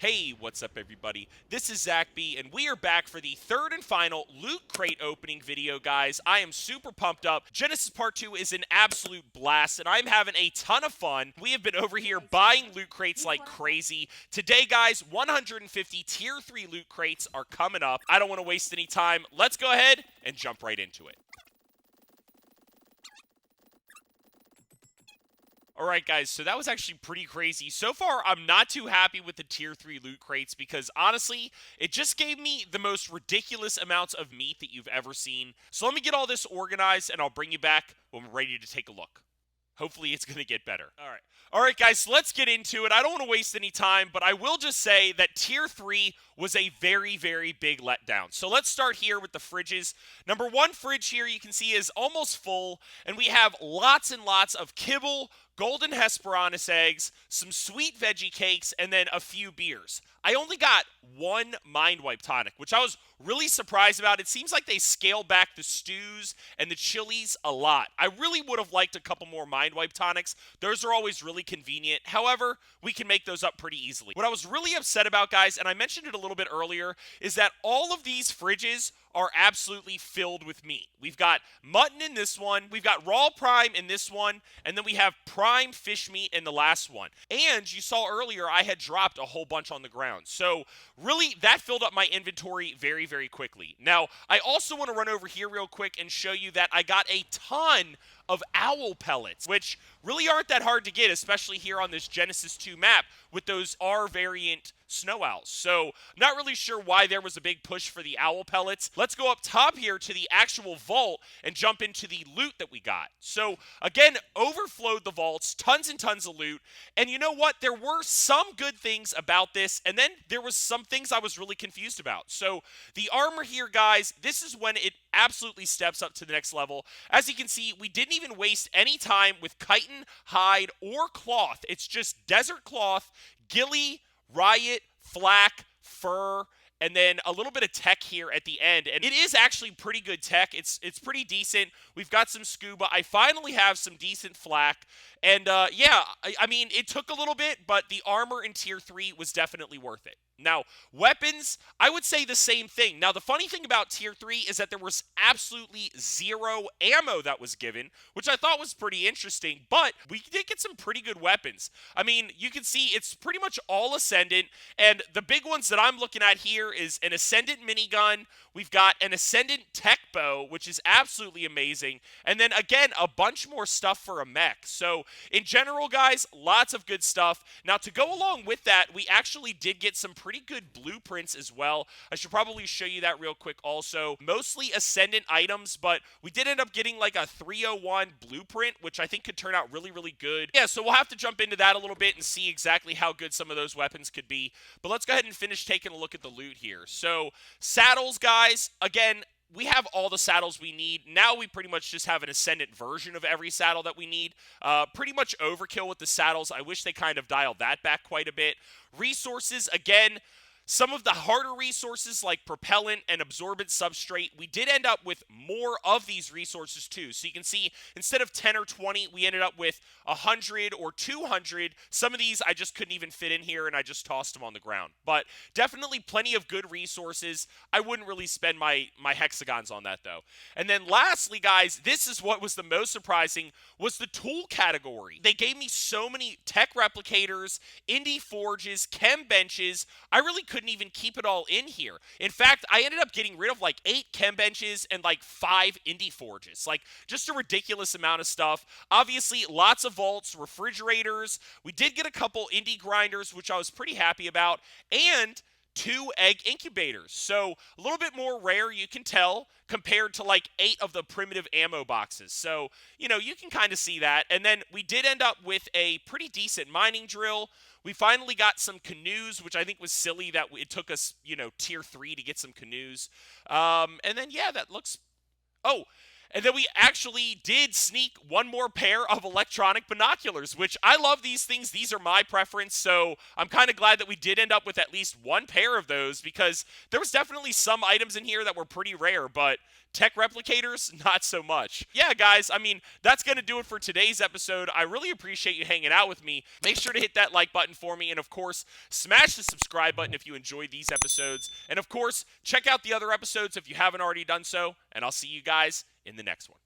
Hey, what's up everybody? This is Zach B, and we are back for the third and final Loot Crate opening video, guys. I am super pumped up. Genesis Part 2 is an absolute blast, and I'm having a ton of fun. We have been over here buying Loot Crates like crazy. Today, guys, 150 Tier 3 Loot Crates are coming up. I don't want to waste any time. Let's go ahead and jump right into it. Alright guys, so that was actually pretty crazy. So far, I'm not too happy with the Tier 3 loot crates because honestly, it just gave me the most ridiculous amounts of meat that you've ever seen. So let me get all this organized and I'll bring you back when we're ready to take a look. Hopefully it's going to get better. All right, guys, so let's get into it. I don't want to waste any time, but I will just say that Tier 3 was a very, very big letdown. So let's start here with the fridges. Number one fridge here you can see is almost full, and we have lots and lots of kibble, golden Hesperonychus eggs, some sweet veggie cakes, and then a few beers. I only got one Mind Wipe tonic, which I was really surprised about. It seems like they scaled back the stews and the chilies a lot. I really would have liked a couple more Mind Wipe tonics. Those are always really convenient. However, we can make those up pretty easily. What I was really upset about, guys, and I mentioned it a little bit earlier, is that all of these fridges are absolutely filled with meat. We've got mutton in this one, we've got raw prime in this one, and then we have prime fish meat in the last one. And you saw earlier I had dropped a whole bunch on the ground. So really, that filled up my inventory very, very quickly. Now, I also want to run over here real quick and show you that I got a ton of owl pellets, which really aren't that hard to get, especially here on this Genesis 2 map with those R variant snow owls. So I'm not really sure why there was a big push for the owl pellets. Let's go up top here to the actual vault and jump into the loot that we got. So again, overflowed the vaults, tons and tons of loot. And you know what? There were some good things about this, and then there was some things I was really confused about. So the armor here, guys, this is when it absolutely steps up to the next level. As you can see, we didn't even waste any time with chitin, hide, or cloth. It's just desert cloth, ghillie, riot, flak, fur, and then a little bit of tech here at the end. And it is actually pretty good tech. It's pretty decent. We've got some scuba. I finally have some decent flak. And yeah, I mean, it took a little bit, but the armor in Tier 3 was definitely worth it. Now, weapons, I would say the same thing. Now, the funny thing about Tier 3 is that there was absolutely zero ammo that was given, which I thought was pretty interesting, but we did get some pretty good weapons. I mean, you can see it's pretty much all Ascendant, and the big ones that I'm looking at here is an Ascendant minigun, we've got an Ascendant tech bow, which is absolutely amazing, and then, again, a bunch more stuff for a mech. So, in general, guys, lots of good stuff. Now, to go along with that, we actually did get some pretty good blueprints as well. I should probably show you that real quick also. Mostly Ascendant items, but we did end up getting like a 301 blueprint, which I think could turn out really, really good. Yeah, so we'll have to jump into that a little bit and see exactly how good some of those weapons could be. But let's go ahead and finish taking a look at the loot here. So, saddles, guys, again, we have all the saddles we need. Now we pretty much just have an Ascendant version of every saddle that we need. Pretty much overkill with the saddles. I wish they kind of dialed that back quite a bit. Resources, again, some of the harder resources like propellant and absorbent substrate, we did end up with more of these resources too. So you can see instead of 10 or 20, we ended up with 100 or 200. Some of these I just couldn't even fit in here and I just tossed them on the ground. But definitely plenty of good resources. I wouldn't really spend my hexagons on that though. And then lastly, guys, this is what was the most surprising was the tool category. They gave me so many tech replicators, indie forges, chem benches. I really couldn't even keep it all in here. In fact, I ended up getting rid of like 8 chem benches and like 5 indie forges. Like just a ridiculous amount of stuff. Obviously, lots of vaults, refrigerators. We did get a couple indie grinders, which I was pretty happy about, and 2 egg incubators. So a little bit more rare, you can tell, compared to like 8 of the primitive ammo boxes. So, you know, you can kind of see that. And then we did end up with a pretty decent mining drill. We finally got some canoes, which I think was silly that it took us, you know, Tier 3 to get some canoes. And then, yeah, that looks... Oh, And then we actually did sneak one more pair of electronic binoculars, which I love these things. These are my preference, so I'm kind of glad that we did end up with at least one pair of those, because there was definitely some items in here that were pretty rare, but tech replicators, not so much. Yeah, guys, I mean, that's going to do it for today's episode. I really appreciate you hanging out with me. Make sure to hit that like button for me, and of course, smash the subscribe button if you enjoyed these episodes. And of course, check out the other episodes if you haven't already done so, and I'll see you guys in the next one.